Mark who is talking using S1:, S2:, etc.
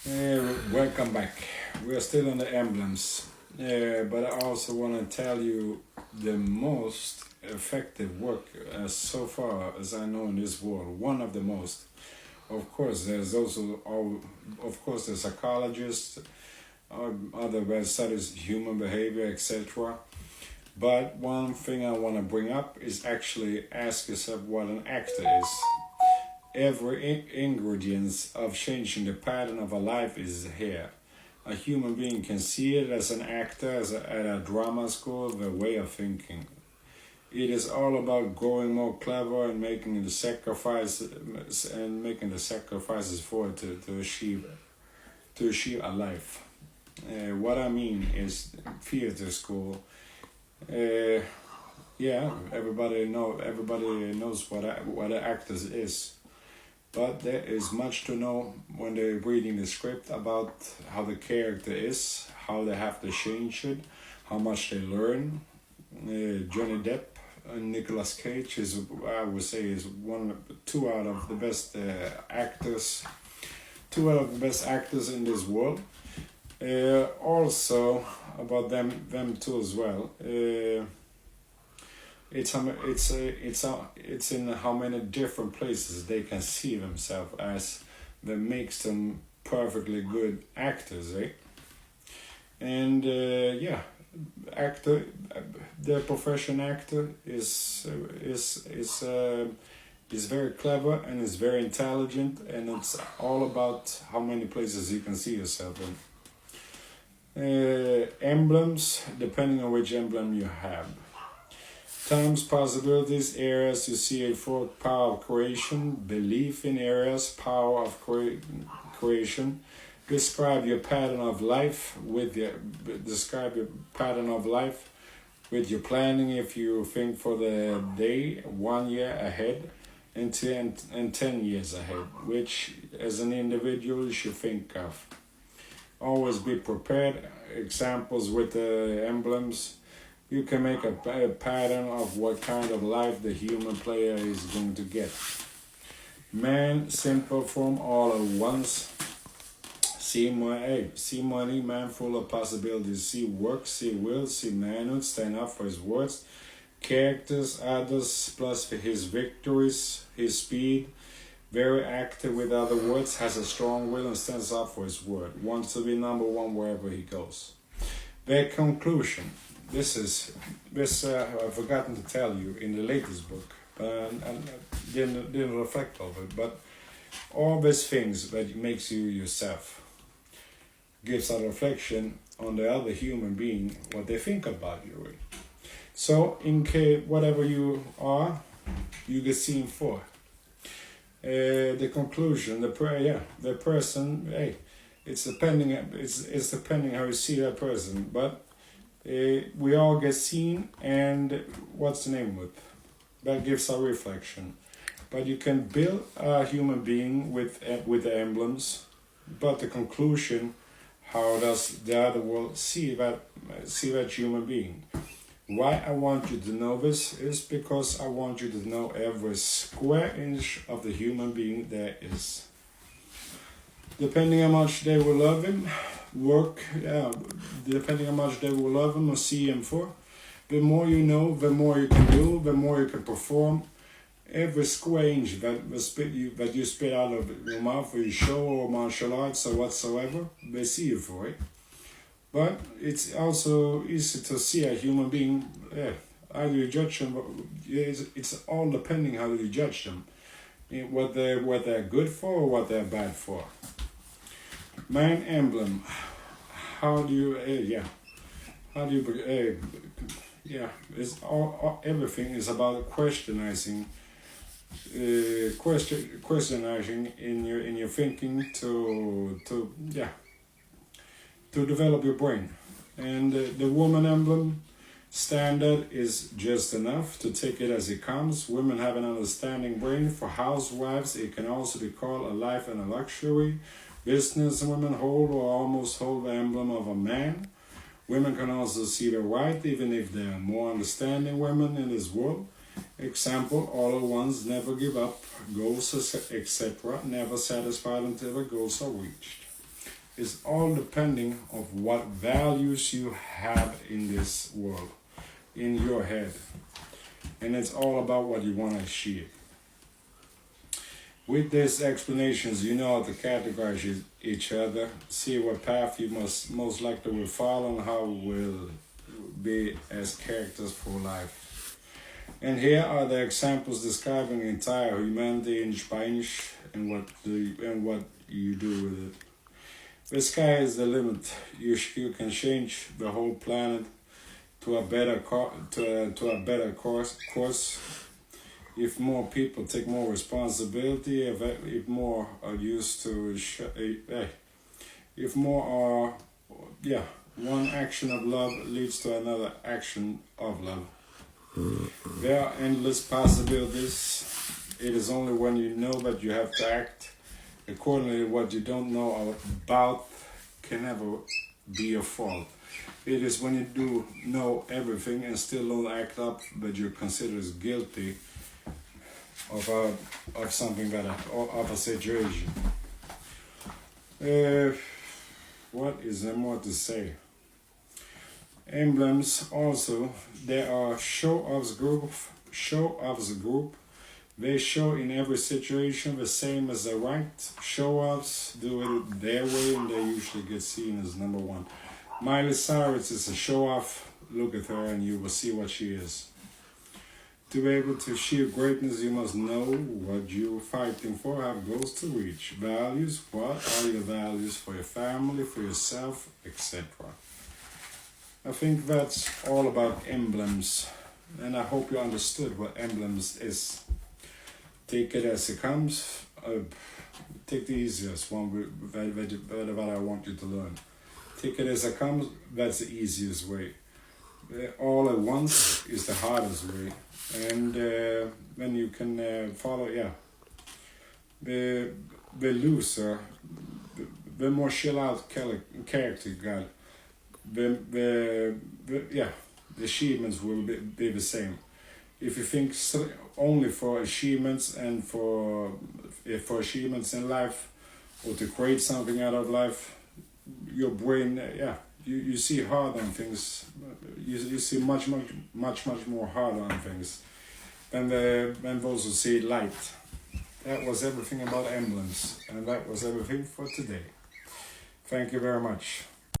S1: Welcome back. We are still on the emblems, but I also want to tell you the most effective work so far as I know in this world. One of the most. Of course, there's also of course the psychologists, other that studies human behavior, etc. But one thing I want to bring up is actually ask yourself what an actor is. Every ingredient of changing the pattern of a life is here. A human being can see it as an actor, at a drama school, the way of thinking. It is all about growing more clever and making the sacrifices for it to achieve a life. What I mean is theater school. Uh, yeah, everybody knows what an actor is. But there is much to know when they're reading the script about how the character is, how they have to change it, how much they learn. Johnny Depp and Nicolas Cage is, I would say, is two out of the best actors, two out of the best actors in this world. Also about them two as well. It's in how many different places they can see themselves as that makes them perfectly good actors, eh? And yeah, actor, the profession actor is very clever and is very intelligent, and it's all about how many places you can see yourself in. Emblems, depending on which emblem you have. Times, possibilities, areas you see it for power of creation, belief in areas, power of creation. Describe your pattern of life with your planning if you think for the day 1 year ahead and 10 years ahead, which as an individual you should think of. Always be prepared. Examples with the emblems. You can make a pattern of what kind of life the human player is going to get. Man, simple form all at once. See money, man full of possibilities. See work, see will, see manhood, stand up for his words. Characters, others, plus his victories, his speed. Very active with other words, has a strong will and stands up for his word. Wants to be number one wherever he goes. Their conclusion. I've forgotten to tell you in the latest book, and didn't reflect over it. But all these things that makes you yourself gives a reflection on the other human being, what they think about you. So in case whatever you are, you get seen for. The conclusion, the person. Hey, it's depending how you see that person, but. We all get seen, and what's the name of it? That gives a reflection. But you can build a human being with the emblems, but the conclusion, how does the other world see that human being? Why I want you to know this is because I want you to know every square inch of the human being there is. Depending how much they will love him, depending how much they will love him or see him for, the more you know, the more you can do, the more you can perform. Every square inch that you spit out of your mouth, or you show, or martial arts, or whatsoever, they see you for it. But it's also easy to see a human being. How do you judge them? It's all depending how you judge them, what they're good for or what they're bad for. Man emblem. How do you? It's all everything is about questioning in your thinking to develop your brain. And the woman emblem standard is just enough to take it as it comes. Women have an understanding brain. For housewives, it can also be called a life and a luxury. Business women hold or almost hold the emblem of a man. Women can also see the right, even if they are more understanding women in this world. Example, all at once, never give up, goals, etc., never satisfied until the goals are reached. It's all depending of what values you have in this world, in your head. And it's all about what you want to achieve. With these explanations, you know how to categorize each other, see what path you most likely will follow, and how will be as characters for life. And here are the examples describing entire humanity inch by inch and what you do with it. The sky is the limit. You can change the whole planet to a better course. If more people take more responsibility, if more are used to, if more are, one action of love leads to another action of love. There are endless possibilities. It is only when you know that you have to act accordingly. What you don't know about can never be your fault. It is when you do know everything and still don't act up that you're considered as guilty of something better, or of a situation. What is there more to say? Emblems also, there are show-offs group. They show in every situation the same as the right. Show-offs do it their way and they usually get seen as number one. Miley Cyrus is a show-off. Look at her and you will see what she is. To be able to achieve greatness, you must know what you're fighting for, have goals to reach. Values, what are your values for your family, for yourself, etc. I think that's all about emblems, and I hope you understood what emblems is. Take it as it comes. Take the easiest one that I want you to learn. Take it as it comes, that's the easiest way. All at once is the hardest way. And when you can follow, the loser, the more chill out character you got, the achievements will be the same. If you think only for achievements and for achievements in life, or to create something out of life, your brain, you see hard on things. You see much more hard on things than those who see light. That was everything about emblems, and that was everything for today. Thank you very much.